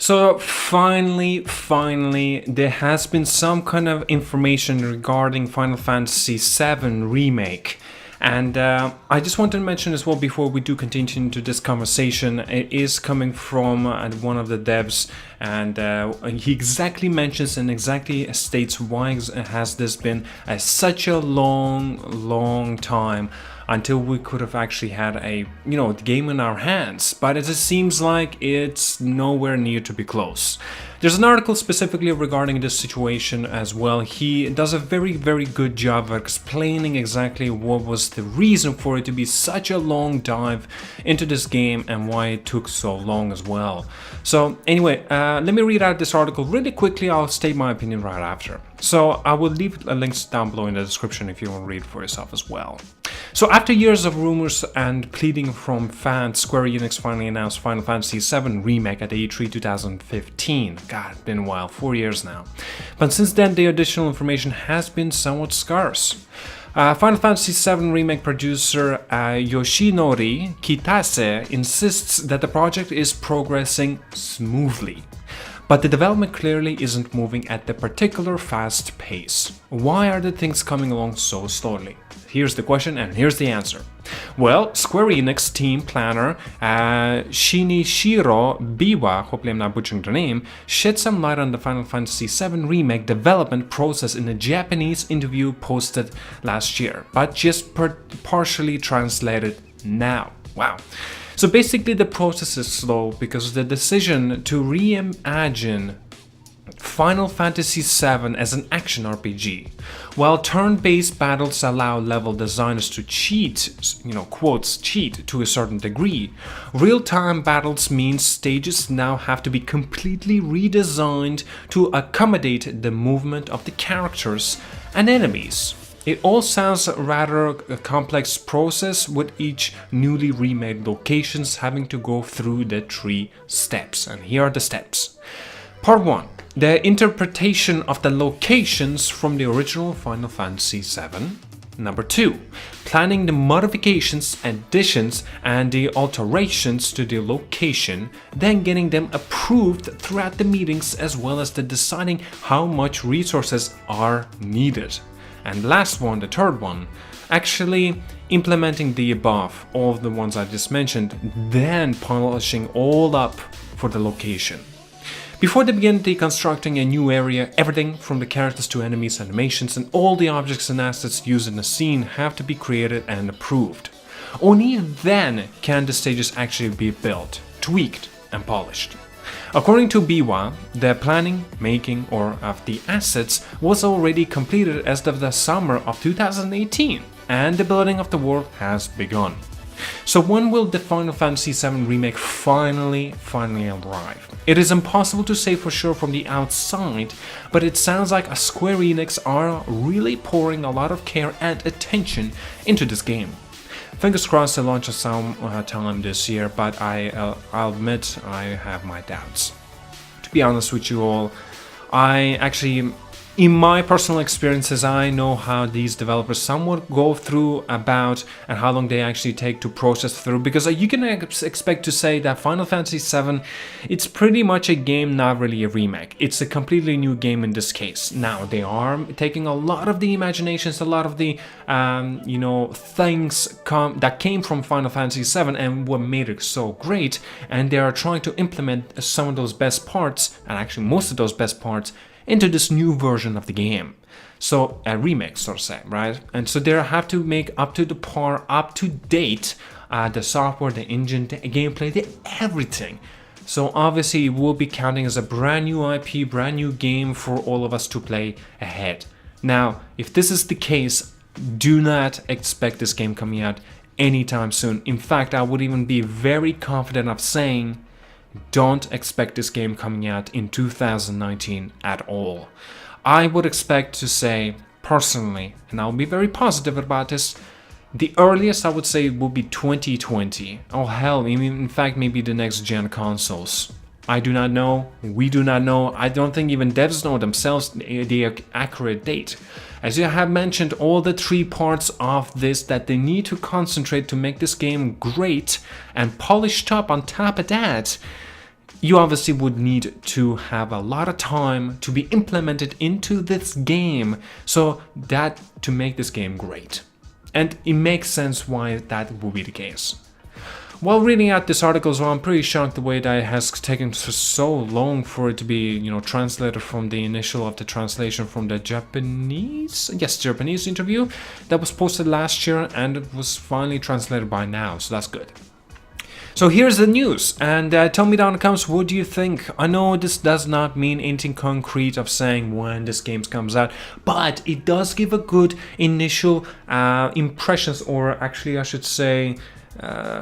So finally, there has been some kind of information regarding Final Fantasy VII Remake. And I just want to mention as well before we do continue into this conversation, it is coming from one of the devs, and he exactly mentions and exactly states why has this been such a long time until we could have actually had a game in our hands, but it just seems like it's nowhere near to be close. There's an article specifically regarding this situation as well. He does a very good job of explaining exactly what was the reason for it to be such a long dive into this game and why it took so long as well. So anyway, let me read out this article really quickly. I'll state my opinion right after. So I will leave links down below in the description if you want to read for yourself as well. So after years of rumors and pleading from fans, Square Enix finally announced Final Fantasy VII Remake at E3 2015. God, it's been a while, 4 years now. But since then, the additional information has been somewhat scarce. Final Fantasy VII Remake producer Yoshinori Kitase insists that the project is progressing smoothly. But the development clearly isn't moving at the particular fast pace. Why are the things coming along so slowly? Here's the question and here's the answer. Well, Square Enix team planner Shinichiro Biwa, hopefully I'm not butchering the name, shed some light on the Final Fantasy VII Remake development process in a Japanese interview posted last year, but just partially translated now. Wow. So basically the process is slow because the decision to reimagine Final Fantasy VII as an action RPG. While turn-based battles allow level designers to cheat, quotes, cheat to a certain degree, real-time battles means stages now have to be completely redesigned to accommodate the movement of the characters and enemies. It all sounds rather a complex process, with each newly remade locations having to go through the 3 steps. And here are the steps. Part 1. The interpretation of the locations from the original Final Fantasy VII. Number 2. Planning the modifications, additions, and the alterations to the location, then getting them approved throughout the meetings, as well as the deciding how much resources are needed. And last one, the third one, actually implementing the above, all of the ones I just mentioned, then polishing all up for the location. Before they begin deconstructing a new area, everything from the characters to enemies, animations, and all the objects and assets used in the scene have to be created and approved. Only then can the stages actually be built, tweaked, and polished. According to Biwa, the planning, making, of the assets was already completed as of the summer of 2018, and the building of the world has begun. So when will the Final Fantasy VII Remake finally arrive? It is impossible to say for sure from the outside, but it sounds like Square Enix are really pouring a lot of care and attention into this game. Fingers crossed it launches sometime this year, but I'll admit I have my doubts. To be honest with you all, in my personal experiences, I know how these developers somewhat go through about and how long they actually take to process through, because you can expect to say that Final Fantasy VII, it's pretty much a game, not really a remake. It's a completely new game in this case. Now, they are taking a lot of the imaginations, a lot of the, things that came from Final Fantasy VII and what made it so great, and they are trying to implement some of those best parts, and actually most of those best parts, into this new version of the game. So a remake, so to say, right? And so they have to make up to the par, up to date, the software, the engine, the gameplay, everything. So obviously it will be counting as a brand new IP, brand new game for all of us to play ahead. Now, if this is the case, do not expect this game coming out anytime soon. In fact, I would even be very confident of saying don't expect this game coming out in 2019 at all. I would expect to say, personally, and I'll be very positive about this, the earliest I would say will be 2020. Oh hell, in fact maybe the next gen consoles. I do not know, we do not know, I don't think even devs know themselves the accurate date. As you have mentioned, all the 3 parts of this that they need to concentrate to make this game great and polished up on top of that, you obviously would need to have a lot of time to be implemented into this game, so that to make this game great. And it makes sense why that will be the case. While reading out this article, so I'm pretty shocked the way that it has taken so long for it to be, translated from the initial of the translation from the Japanese interview that was posted last year, and it was finally translated by now, so that's good. So here's the news, and tell me down in the comments, what do you think? I know this does not mean anything concrete of saying when this game comes out, but it does give a good initial impressions, or actually I should say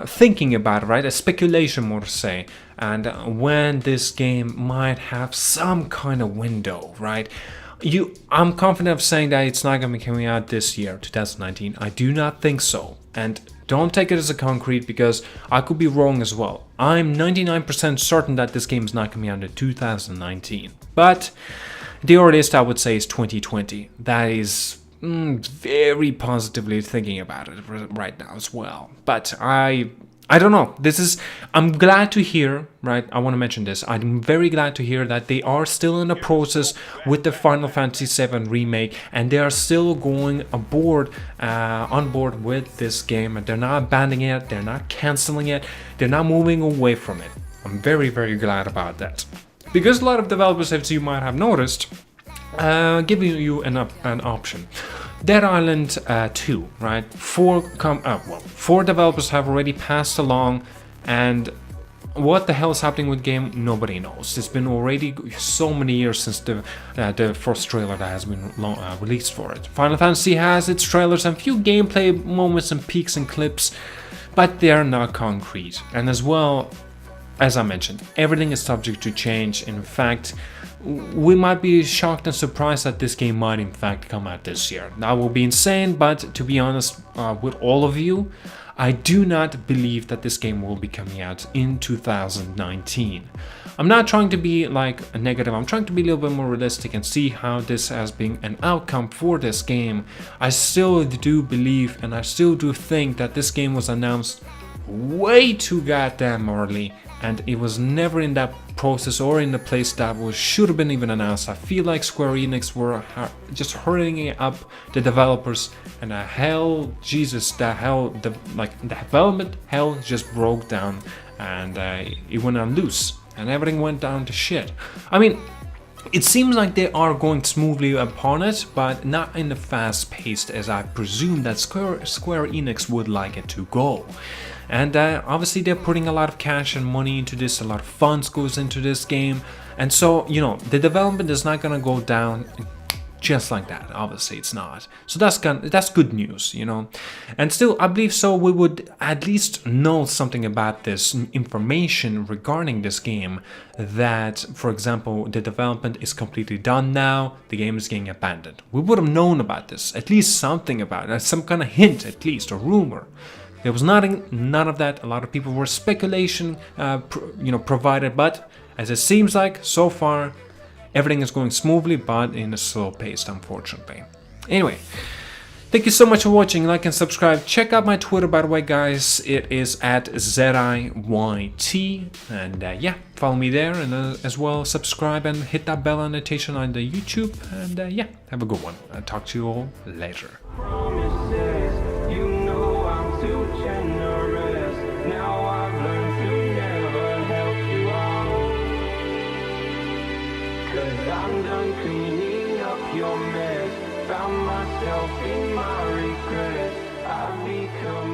thinking about it, right? A speculation, more to say, and when this game might have some kind of window, right? I'm confident of saying that it's not going to be coming out this year, 2019. I do not think so, and don't take it as a concrete, because I could be wrong as well. I'm 99% certain that this game is not coming out in 2019, but the earliest I would say is 2020. That is very positively thinking about it right now as well. But I don't know. I'm glad to hear, right? I want to mention this. I'm very glad to hear that they are still in the process with the Final Fantasy VII Remake, and they are still going on board with this game, and they're not abandoning it, they're not canceling it, they're not moving away from it. I'm very, very glad about that. Because a lot of developers, as you might have noticed, giving you an option. Dead Island 2, right? Four developers have already passed along, and what the hell is happening with the game, nobody knows. It's been already so many years since the first trailer that has been released for it. Final Fantasy has its trailers and few gameplay moments and peaks and clips, but they are not concrete. And as well, as I mentioned, everything is subject to change. In fact, we might be shocked and surprised that this game might in fact come out this year. That will be insane, but to be honest with all of you, I do not believe that this game will be coming out in 2019. I'm not trying to be like a negative, I'm trying to be a little bit more realistic and see how this has been an outcome for this game. I still do believe, and I still do think that this game was announced way too goddamn early, and it was never in that process or in the place that should have been even announced. I feel like Square Enix were just hurrying up the developers, and the development hell just broke down, and it went on loose, and everything went down to shit. I mean, it seems like they are going smoothly upon it, but not in the fast paced as I presume that Square Enix would like it to go. And obviously they're putting a lot of cash and money into this, a lot of funds goes into this game, and so the development is not gonna go down just like that. Obviously it's not. So that's good news, and still I believe so we would at least know something about this information regarding this game, that for example the development is completely done now, the game is getting abandoned. We would have known about this, at least something about it, some kind of hint at least, or rumor. There was none of that. A lot of people were speculation, provided, but as it seems like so far, everything is going smoothly, but in a slow pace, unfortunately. Anyway, thank you so much for watching. Like and subscribe. Check out my Twitter, by the way, guys. It is at ZIYT, and follow me there, and as well subscribe and hit that bell notification on the YouTube. And have a good one. I'll talk to you all later. I'm done cleaning up your mess. Found myself in my regrets. I've become